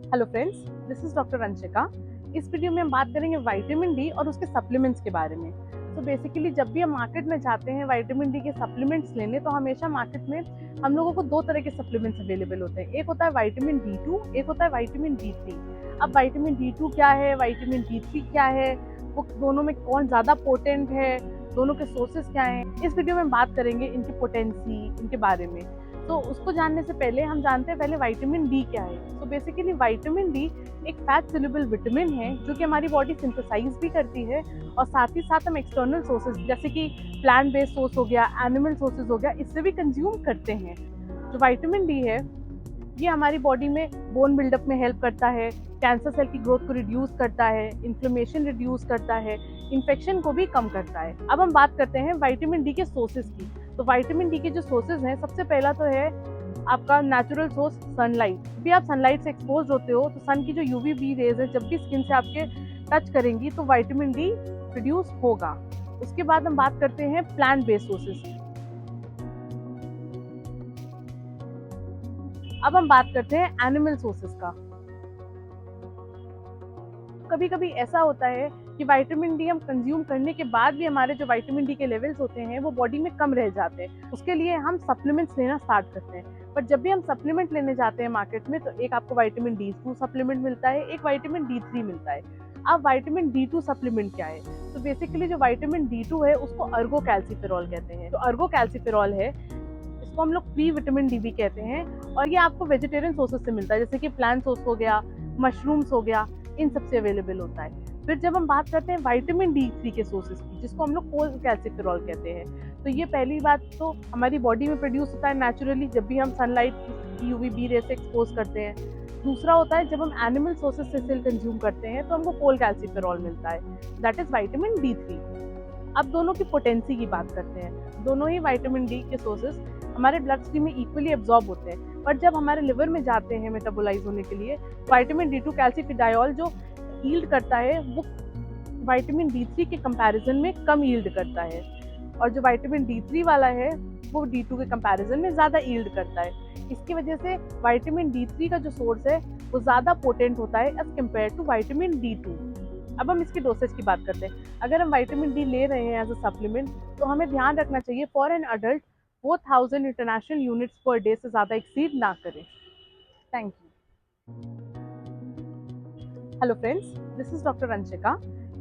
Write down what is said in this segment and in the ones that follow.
Hello friends, this is doctor Anshika. इस video में हम बात करेंगे विटामिन डी और उसके सप्लीमेंट्स के बारे में। तो बेसिकली जब भी हम मार्केट में जाते हैं विटामिन डी के सप्लीमेंट्स लेने, तो हमेशा मार्केट में हम लोगों को दो तरह के सप्लीमेंट्स अवेलेबल होते हैं। एक होता है विटामिन डी टू, एक होता है विटामिन डी थ्री। अब विटामिन डी टू क्या है, विटामिन डी थ्री क्या है, वो दोनों में कौन ज़्यादा पोटेंट है, दोनों के सोर्सेज क्या हैं, इस वीडियो में बात करेंगे इनकी पोटेंसी, इनके बारे में। तो उसको जानने से पहले हम जानते हैं पहले विटामिन डी क्या है। तो बेसिकली विटामिन डी एक फैट सोल्यूबल विटामिन है जो कि हमारी बॉडी सिंथेसाइज भी करती है, और साथ ही साथ हम एक्सटर्नल सोर्सेज जैसे कि प्लांट बेस्ड सोर्स हो गया, एनिमल सोर्सेज हो गया, इससे भी कंज्यूम करते हैं। जो विटामिन डी है ये हमारी बॉडी में बोन बिल्डअप में हेल्प करता है, कैंसर सेल की ग्रोथ को रिड्यूस करता है, इन्फ्लेमेशन रिड्यूस करता है, इन्फेक्शन को भी कम करता है। अब हम बात करते हैं विटामिन डी के सोर्सेज की। तो विटामिन डी के जो सोर्सेज हैं, सबसे पहला तो है आपका नेचुरल सोर्स सनलाइट। भी आप सनलाइट से एक्सपोज होते हो तो सन की जो यूवी बी रेज है जब भी स्किन से आपके टच करेंगी तो विटामिन डी प्रोड्यूस होगा। उसके बाद हम बात करते हैं प्लांट बेस्ड सोर्सेज की। अब हम बात करते हैं एनिमल सोर्सेज का। कभी कभी ऐसा होता है कि विटामिन डी हम कंज्यूम करने के बाद भी हमारे जो विटामिन डी के लेवल्स होते हैं वो बॉडी में कम रह जाते हैं। उसके लिए हम सप्लीमेंट्स लेना स्टार्ट करते हैं। पर जब भी हम सप्लीमेंट लेने जाते हैं मार्केट में, तो एक आपको विटामिन डी टू सप्लीमेंट मिलता है, एक विटामिन डी थ्री मिलता है। अब विटामिन डी टू सप्लीमेंट क्या है? तो बेसिकली जो विटामिन डी टू है उसको अर्गो कैल्सिफेरॉल कहते हैं। जो अर्गो कैल्सिफेरॉल है इसको हम लोग प्री विटामिन डी भी कहते हैं, और ये आपको वेजिटेरियन सोर्सेज से मिलता है, जैसे कि प्लांट सोर्स हो गया, मशरूम्स हो गया, इन सबसे अवेलेबल होता है। फिर जब हम बात करते हैं विटामिन डी थ्री के सोर्सेज की, जिसको हम लोग कोल कैल्सिफेरॉल कहते हैं, तो ये पहली बात तो हमारी बॉडी में प्रोड्यूस होता है नेचुरली जब भी हम सनलाइट की यूवी बी रे से एक्सपोज करते हैं। दूसरा होता है जब हम एनिमल सोर्सेज से सेल कंज्यूम करते हैं तो हमको कोल कैल्सिफेरॉल मिलता है, that is vitamin D three. अब दोनों की पोटेंसी की बात करते हैं। दोनों ही विटामिन डी के सोर्सेज हमारे ब्लड स्ट्रीम में इक्वली एब्जॉर्ब होते हैं, पर जब हमारे लिवर में जाते हैं मेटाबोलाइज होने के लिए, विटामिन डी टू कैल्सिफिडायोल जो यील्ड करता है वो विटामिन डी थ्री के कंपैरिजन में कम यील्ड करता है, और जो विटामिन डी थ्री वाला है वो डी टू के कंपैरिजन में ज़्यादा यील्ड करता है। इसकी वजह से विटामिन डी थ्री का जो सोर्स है वो ज़्यादा पोटेंट होता है as compare to vitamin D two. अब हम इसकी डोसेज की बात करते हैं। अगर हम विटामिन डी ले रहे हैं एज अ सप्लीमेंट, तो हमें ध्यान रखना चाहिए for an adult 4000 international units per day से ज़्यादा एक्सीड ना करें। Thank you. Hello friends, this is doctor Anshika.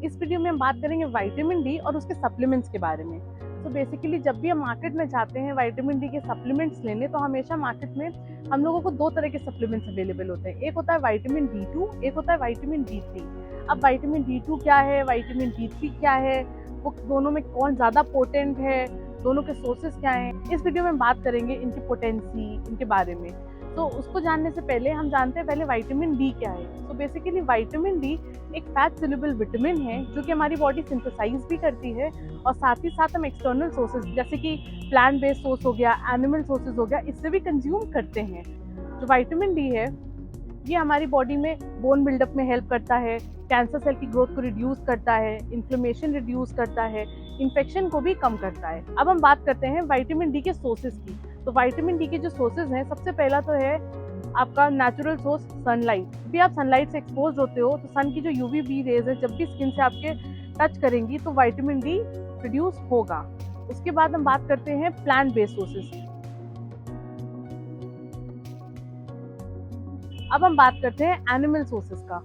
इस वीडियो में हम बात करेंगे विटामिन डी और उसके सप्लीमेंट्स के बारे में। तो बेसिकली जब भी हम मार्केट में जाते हैं विटामिन डी के सप्लीमेंट्स लेने, तो हमेशा मार्केट में हम लोगों को दो तरह के सप्लीमेंट्स अवेलेबल होते हैं। एक होता है विटामिन डी टू, एक होता है विटामिन डी थ्री। अब विटामिन डी टू क्या है, विटामिन डी थ्री क्या है, वो दोनों में कौन ज़्यादा पोटेंट है, दोनों के सोर्सेज क्या हैं, इस वीडियो में बात करेंगे इनकी पोटेंसी, इनके बारे में। तो उसको जानने से पहले हम जानते हैं पहले विटामिन डी क्या है। तो बेसिकली विटामिन डी एक फैट सोल्यूबल विटामिन है जो कि हमारी बॉडी सिंथेसाइज भी करती है, और साथ ही साथ हम एक्सटर्नल सोर्सेज जैसे कि प्लांट बेस्ड सोर्स हो गया, एनिमल सोर्सेज हो गया, इससे भी कंज्यूम करते हैं। जो विटामिन डी है ये हमारी बॉडी में बोन बिल्डअप में हेल्प करता है, कैंसर सेल की ग्रोथ को रिड्यूस करता है, इन्फ्लेमेशन रिड्यूस करता है, इन्फेक्शन को भी कम करता है। अब हम बात करते हैं विटामिन डी के सोर्सेज की। तो विटामिन डी के जो सोर्सेज हैं, सबसे पहला तो है आपका नेचुरल सोर्स सनलाइट। भी आप सनलाइट से एक्सपोज होते हो तो सन की जो यूवी बी रेज है जब भी स्किन से आपके टच करेंगी तो विटामिन डी प्रोड्यूस होगा। उसके बाद हम बात करते हैं प्लांट बेस्ड सोर्सेज की। अब हम बात करते हैं एनिमल सोर्सेज का।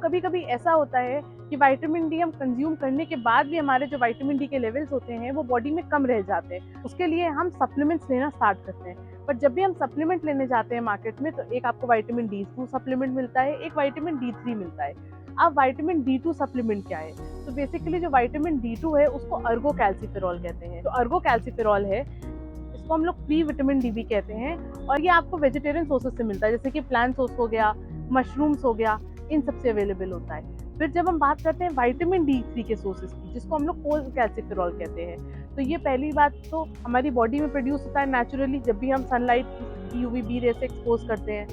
कभी कभी ऐसा होता है कि विटामिन डी हम कंज्यूम करने के बाद भी हमारे जो विटामिन डी के लेवल्स होते हैं वो बॉडी में कम रह जाते हैं। उसके लिए हम सप्लीमेंट्स लेना स्टार्ट करते हैं। पर जब भी हम सप्लीमेंट लेने जाते हैं मार्केट में, तो एक आपको विटामिन डी टू सप्लीमेंट मिलता है, एक विटामिन डी थ्री मिलता है। अब विटामिन डी टू सप्लीमेंट क्या है? तो बेसिकली जो विटामिन डी टू है उसको अर्गो कैल्सिफेरॉल कहते हैं। जो अर्गो कैल्सिफेरॉल है इसको हम लोग प्री विटामिन डी भी कहते हैं, और ये आपको वेजिटेरियन सोर्सेज से मिलता है, जैसे कि प्लांट सोर्स हो गया, मशरूम्स हो गया, इन सबसे अवेलेबल होता है। फिर जब हम बात करते हैं विटामिन डी थ्री के सोर्सेज की, जिसको हम लोग कोल कैल्सिफेरॉल कहते हैं, तो ये पहली बात तो हमारी बॉडी में प्रोड्यूस होता है नेचुरली जब भी हम सनलाइट की यूवी बी रे से एक्सपोज करते हैं।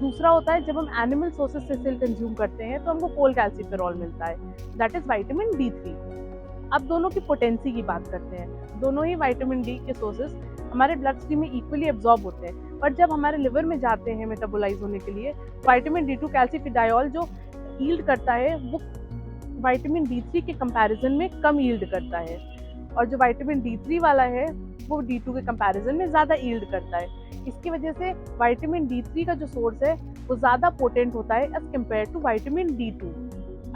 दूसरा होता है जब हम एनिमल सोर्सेज से सेल कंज्यूम करते हैं तो हमको कोल कैल्सिफेरॉल मिलता है, that is vitamin D three. अब दोनों की पोटेंसी की बात करते हैं। दोनों ही विटामिन डी के सोर्सेज हमारे ब्लड स्ट्रीम में इक्वली एब्जॉर्ब होते हैं, पर जब हमारे लिवर में जाते हैं मेटाबोलाइज होने के लिए, विटामिन D2 कैल्सिफिडायोल जो यील्ड करता है वो विटामिन D3 के कंपैरिजन में कम यील्ड करता है, और जो विटामिन D3 वाला है वो D2 के कंपैरिजन में ज़्यादा यील्ड करता है। इसकी वजह से विटामिन D3 का जो सोर्स है वो ज़्यादा पोटेंट होता है as compare to vitamin D2।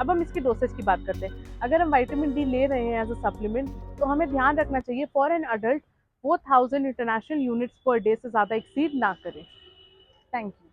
अब हम इसकी डोसेज की बात करते हैं। अगर हम विटामिन D ले रहे हैं एज अ सप्लीमेंट, तो हमें ध्यान रखना चाहिए for an adult 4000 international units per day से ज़्यादा एक्सीड ना करें। Thank you.